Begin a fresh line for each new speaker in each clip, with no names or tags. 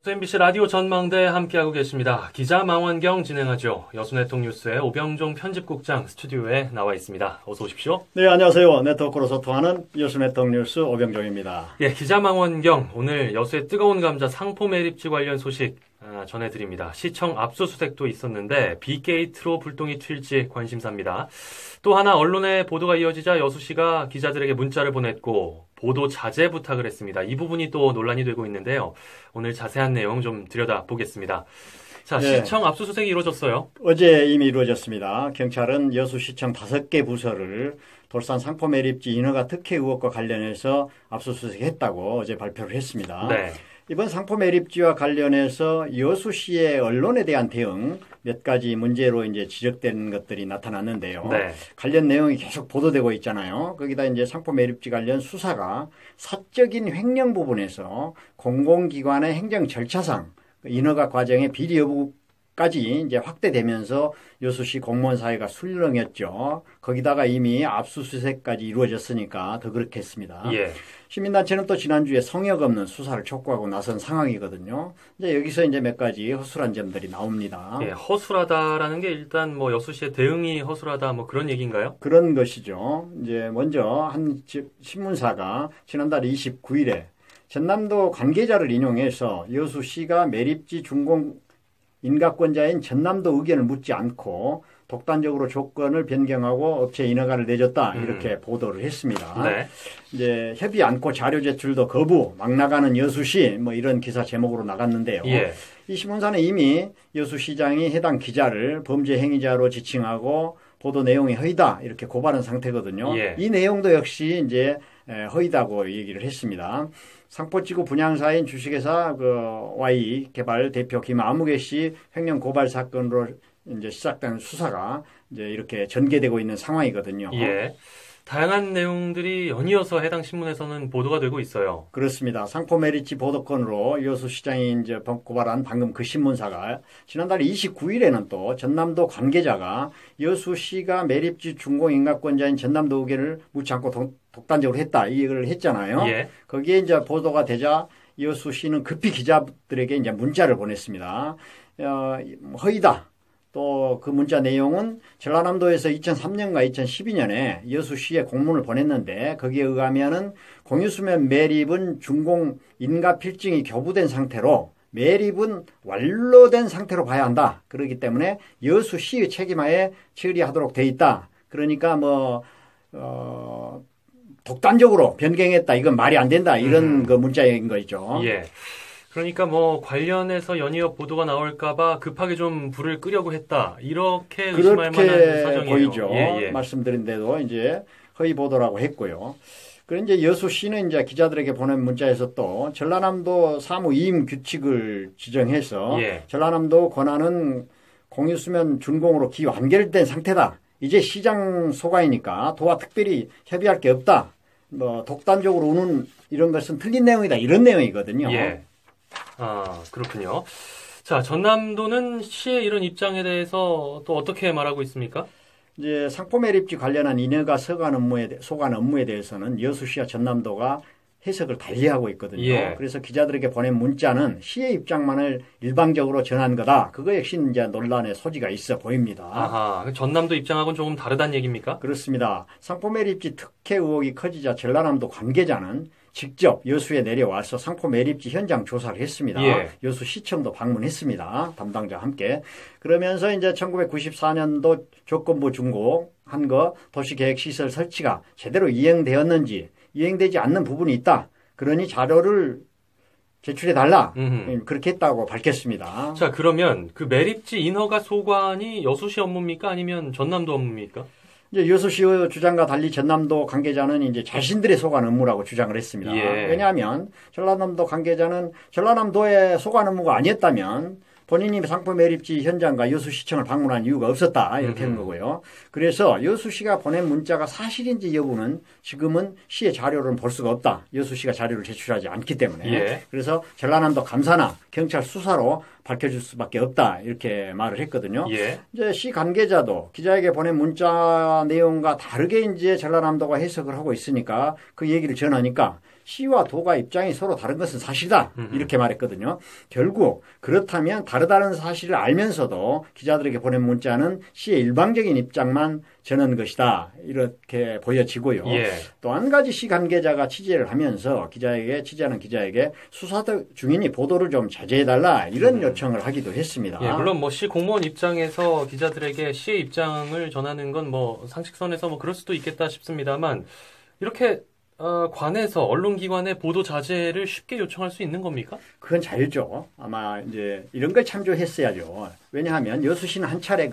또 MBC 라디오 전망대 함께하고 계십니다. 기자 망원경 진행하죠. 여수네트워크뉴스의 오병종 편집국장 스튜디오에 나와 있습니다. 어서 오십시오.
네, 안녕하세요. 네트워크로 소통하는 여수네트워크뉴스 오병종입니다.
예, 기자 망원경 오늘 여수의 뜨거운 감자 상포 매립지 관련 소식 전해드립니다. 시청 압수수색도 있었는데 B게이트로 불똥이 튈지 관심사입니다. 또 하나 언론의 보도가 이어지자 여수시가 기자들에게 문자를 보냈고 보도 자제 부탁을 했습니다. 이 부분이 또 논란이 되고 있는데요. 오늘 자세한 내용 좀 들여다보겠습니다. 자,
네.
시청 압수수색이 이루어졌어요.
어제 이미 이루어졌습니다. 경찰은 여수시청 5개 부서를 돌산 상포 매립지 인허가 특혜 의혹과 관련해서 압수수색했다고 어제 발표를 했습니다.
네.
이번 상포 매립지와 관련해서 여수시의 언론에 대한 대응 몇 가지 문제로 이제 지적된 것들이 나타났는데요.
네.
관련 내용이 계속 보도되고 있잖아요. 거기다 이제 상포 매립지 관련 수사가 사적인 횡령 부분에서 공공기관의 행정 절차상 인허가 과정의 비리 여부까지 이제 확대되면서 여수시 공무원 사회가 술렁였죠. 거기다가 이미 압수수색까지 이루어졌으니까 더 그렇겠습니다.
예.
시민단체는 또 지난주에 성역 없는 수사를 촉구하고 나선 상황이거든요. 이제 여기서 이제 몇 가지 허술한 점들이 나옵니다.
예, 허술하다라는 게 일단 뭐 여수시의 대응이 허술하다 뭐 그런 얘기인가요?
그런 것이죠. 이제 먼저 한 신문사가 지난달 29일에 전남도 관계자를 인용해서 여수시가 매립지 준공 인가권자인 전남도 의견을 묻지 않고 독단적으로 조건을 변경하고 업체 인허가를 내줬다 이렇게 보도를 했습니다.
네.
이제 협의 않고 자료 제출도 거부, 막 나가는 여수시 뭐 이런 기사 제목으로 나갔는데요.
예.
이 신문사는 이미 여수시장이 해당 기자를 범죄 행위자로 지칭하고 보도 내용이 허위다 이렇게 고발한 상태거든요.
예.
이 내용도 역시 이제 허위다고 얘기를 했습니다. 상포지구 분양사인 주식회사 Y 개발 대표 김아무개 씨 횡령 고발 사건으로 이제 시작된 수사가 이제 이렇게 전개되고 있는 상황이거든요.
예. 다양한 내용들이 연이어서 해당 신문에서는 보도가 되고 있어요.
그렇습니다. 상포 매립지 보도건으로 여수시장이 이제 고발한 방금 그 신문사가 지난달 29일에는 또 전남도 관계자가 여수시가 매립지 준공 인가권자인 전남도 의견을 묻지 않고 독단적으로 했다 이 얘기를 했잖아요.
예.
거기에 이제 보도가 되자 여수시는 급히 기자들에게 이제 문자를 보냈습니다. 허위다. 또 그 문자 내용은 전라남도에서 2003년과 2012년에 여수시에 공문을 보냈는데 거기에 의하면은 공유수면 매립은 준공 인가 필증이 교부된 상태로 매립은 완료된 상태로 봐야 한다. 그렇기 때문에 여수시의 책임하에 처리하도록 돼 있다. 그러니까 독단적으로 변경했다. 이건 말이 안 된다. 이런 그 문자인 거죠.
예. 그러니까 뭐 관련해서 연이어 보도가 나올까봐 급하게 좀 불을 끄려고 했다. 이렇게 의심할 만한 사정이에요.
보이죠.
예.
말씀드린 대로 이제 허위 보도라고 했고요. 그리고 이제 여수시는 이제 기자들에게 보낸 문자에서 또 전라남도 사무 이임 규칙을 지정해서
예.
전라남도 권한은 공유수면 준공으로 기완결된 상태다. 이제 시장 소관이니까 도와 특별히 협의할 게 없다. 독단적으로 우는 이런 것은 틀린 내용이다. 이런 내용이거든요.
예. 아, 그렇군요. 자, 전남도는 시의 이런 입장에 대해서 또 어떻게 말하고 있습니까?
이제 상포 매립지 관련한 인허가 소관 업무에 대해서는 여수시와 전남도가 해석을 달리하고 있거든요.
예.
그래서 기자들에게 보낸 문자는 시의 입장만을 일방적으로 전한 거다. 그거 역시 이제 논란의 소지가 있어 보입니다.
아하, 전남도 입장하고는 조금 다르다는 얘기입니까?
그렇습니다. 상포 매립지 특혜 의혹이 커지자 전라남도 관계자는 직접 여수에 내려와서 상포 매립지 현장 조사를 했습니다.
예.
여수시청도 방문했습니다. 담당자와 함께. 그러면서 이제 1994년도 조건부 준공한 거 도시계획시설 설치가 제대로 이행되었는지 이행되지 않는 부분이 있다. 그러니 자료를 제출해달라. 그렇게 했다고 밝혔습니다.
자, 그러면 그 매립지 인허가 소관이 여수시 업무입니까? 아니면 전남도 업무입니까?
이제 여수시의 주장과 달리 전남도 관계자는 이제 자신들의 소관 업무라고 주장을 했습니다.
예.
왜냐하면 전라남도 관계자는 전라남도의 소관 업무가 아니었다면 본인이 상포 매립지 현장과 여수시청을 방문한 이유가 없었다. 이렇게 한 거고요. 그래서 여수시가 보낸 문자가 사실인지 여부는 지금은 시의 자료를 볼 수가 없다. 여수시가 자료를 제출하지 않기 때문에.
예.
그래서 전라남도 감사나 경찰 수사로 밝혀줄 수밖에 없다. 이렇게 말을 했거든요.
예.
이제 시 관계자도 기자에게 보낸 문자 내용과 다르게 이제 전라남도가 해석을 하고 있으니까 그 얘기를 전하니까 시와 도가 입장이 서로 다른 것은 사실이다. 이렇게 말했거든요. 결국 그렇다면 다르다는 사실을 알면서도 기자들에게 보낸 문자는 시의 일방적인 입장만 전한 것이다. 이렇게 보여지고요.
예.
또 한 가지 시 관계자가 취재를 하면서 취재하는 기자에게 수사 중이니 보도를 좀 자제해달라 이런 요청을 하기도 했습니다.
예, 물론 뭐 시 공무원 입장에서 기자들에게 시의 입장을 전하는 건 뭐 상식선에서 뭐 그럴 수도 있겠다 싶습니다만 이렇게 관에서 언론기관의 보도 자제를 쉽게 요청할 수 있는 겁니까?
그건 자유죠. 아마 이제 이런 걸 참조했어야죠. 왜냐하면 여수시는 한 차례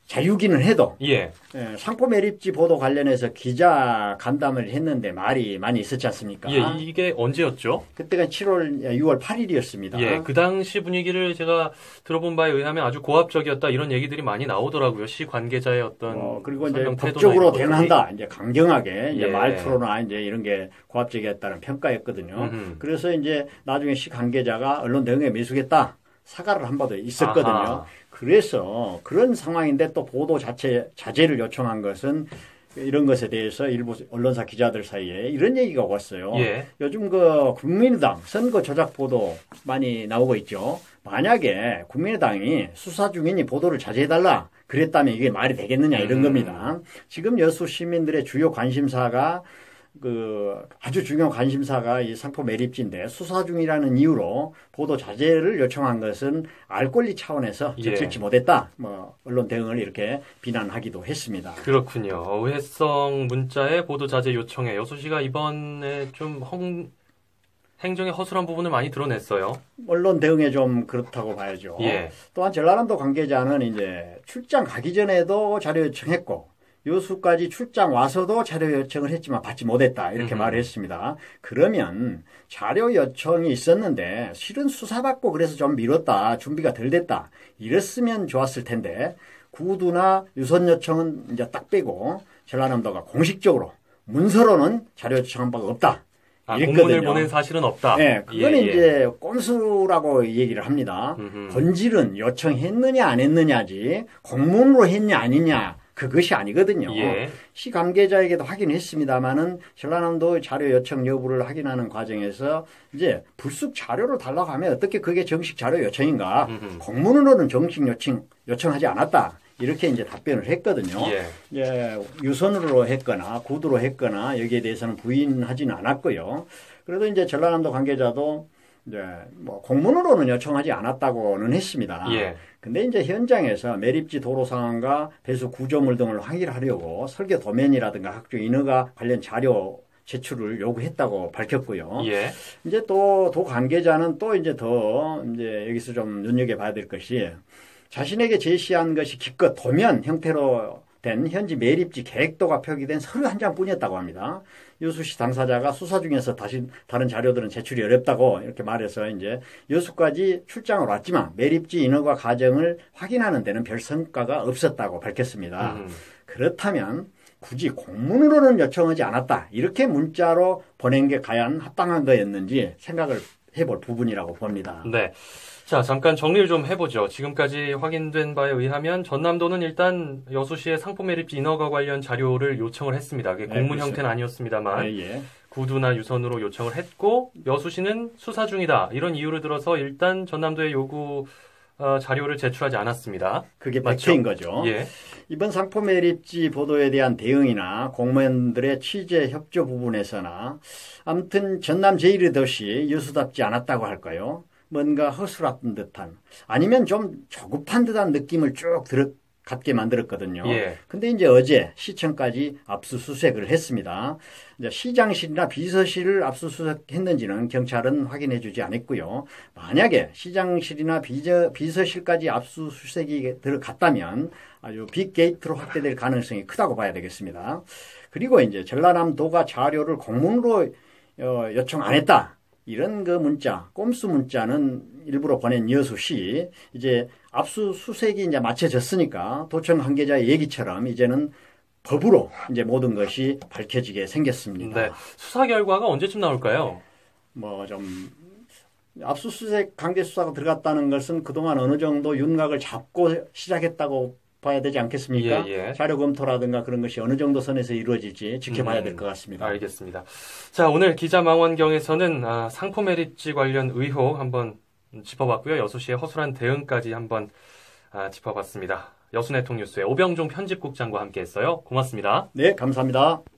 자유기는 해도
예.
상포 매립지 보도 관련해서 기자 간담을 했는데 말이 많이 있었지 않습니까?
예, 이게 언제였죠?
그때가 6월 8일이었습니다.
예, 그 당시 분위기를 제가 들어본 바에 의하면 아주 고압적이었다 이런 얘기들이 많이 나오더라고요. 시 관계자의 어떤
그리고 이제
설명 태도나
법적으로
이런 것들이.
대응한다. 이제 강경하게 이제
예.
말투로나 이제 이런 게 고압적이었다는 평가였거든요. 그래서 이제 나중에 시 관계자가 언론 대응에 미숙했다. 사과를 한 바도 있었거든요.
아하.
그래서 그런 상황인데 또 보도 자제를 요청한 것은 이런 것에 대해서 일부 언론사 기자들 사이에 이런 얘기가 왔어요.
예.
요즘 국민의당 선거 조작 보도 많이 나오고 있죠. 만약에 국민의당이 수사 중이니 보도를 자제해달라 그랬다면 이게 말이 되겠느냐 이런 겁니다. 지금 여수 시민들의 주요 관심사가 아주 중요한 관심사가 이 상포 매립지인데 수사 중이라는 이유로 보도 자제를 요청한 것은 알 권리 차원에서 적절치 못했다. 언론 대응을 이렇게 비난하기도 했습니다.
그렇군요. 의회성 문자의 보도 자제 요청에 여수시가 이번에 좀 행정의 허술한 부분을 많이 드러냈어요.
언론 대응에 좀 그렇다고 봐야죠.
예.
또한 전라남도 관계자는 이제 출장 가기 전에도 자료 요청했고 여수까지 출장 와서도 자료 요청을 했지만 받지 못했다. 이렇게 말을 했습니다. 그러면 자료 요청이 있었는데 실은 수사받고 그래서 좀 미뤘다. 준비가 덜 됐다. 이랬으면 좋았을 텐데 구두나 유선 요청은 이제 딱 빼고 전라남도가 공식적으로 문서로는 자료 요청한 바가 없다.
공문을 보낸 사실은 없다.
네, 그거는 이제 꼼수라고 얘기를 합니다. 본질은 요청했느냐 안 했느냐지 공문으로 했냐 아니냐 그것이 아니거든요.
예.
시 관계자에게도 확인했습니다만은 전라남도 자료 요청 여부를 확인하는 과정에서 이제 불쑥 자료를 달라고 하면 어떻게 그게 정식 자료 요청인가? 공문으로는 정식 요청하지 않았다. 이렇게 이제 답변을 했거든요. 예, 유선으로 했거나 구두로 했거나 여기에 대해서는 부인하지는 않았고요. 그래도 이제 전라남도 관계자도 이제 공문으로는 요청하지 않았다고는 했습니다. 근데 이제 현장에서 매립지 도로 상황과 배수 구조물 등을 확인하려고 설계 도면이라든가 각종 인허가 관련 자료 제출을 요구했다고 밝혔고요. 이제 또 도 관계자는 또 이제 이제 여기서 좀 눈여겨봐야 될 것이 자신에게 제시한 것이 기껏 도면 형태로 된 현지 매립지 계획도가 표기된 서류 한 장뿐이었다고 합니다. 여수시 당사자가 수사 중에서 다른 자료들은 제출이 어렵다고 이렇게 말해서 이제 여수까지 출장을 왔지만 매립지 인허가 과정을 확인하는 데는 별 성과가 없었다고 밝혔습니다. 그렇다면 굳이 공문으로는 요청하지 않았다. 이렇게 문자로 보낸 게 과연 합당한 거였는지 생각을 해볼 부분이라고 봅니다.
네. 자, 잠깐 정리를 좀 해보죠. 지금까지 확인된 바에 의하면 전남도는 일단 여수시의 상포 매립지 인허가 관련 자료를 요청을 했습니다. 그게 공문 형태는 아니었습니다만 구두나 유선으로 요청을 했고 여수시는 수사 중이다. 이런 이유를 들어서 일단 전남도의 요구 자료를 제출하지 않았습니다.
그게 팩트인 거죠. 이번 상포 매립지 보도에 대한 대응이나 공무원들의 취재 협조 부분에서나 아무튼 전남 제1의 여수답지 않았다고 할까요? 뭔가 허술한 듯한 아니면 좀 조급한 듯한 느낌을 쭉 갖게 만들었거든요. 근데 이제 어제 시청까지 압수수색을 했습니다. 이제 시장실이나 비서실을 압수수색했는지는 경찰은 확인해 주지 않았고요. 만약에 시장실이나 비서실까지 압수수색이 들어갔다면 아주 빅게이트로 확대될 가능성이 크다고 봐야 되겠습니다. 그리고 이제 전라남도가 자료를 공문으로 요청 안 했다. 이런 문자, 꼼수 문자는 일부러 보낸 여수시, 이제 압수수색이 이제 마쳐졌으니까 도청 관계자의 얘기처럼 이제는 법으로 이제 모든 것이 밝혀지게 생겼습니다.
네. 수사 결과가 언제쯤 나올까요?
압수수색 강제 수사가 들어갔다는 것은 그동안 어느 정도 윤곽을 잡고 시작했다고 봐야 되지 않겠습니까?
예, 예.
자료 검토라든가 그런 것이 어느 정도 선에서 이루어질지 지켜봐야 될 것 같습니다.
알겠습니다. 자, 오늘 기자망원경에서는 상포 매립지 관련 의혹 한번 짚어봤고요. 여수시의 허술한 대응까지 한번 짚어봤습니다. 여수네트워크 뉴스의 오병종 편집국장과 함께했어요. 고맙습니다.
네, 감사합니다.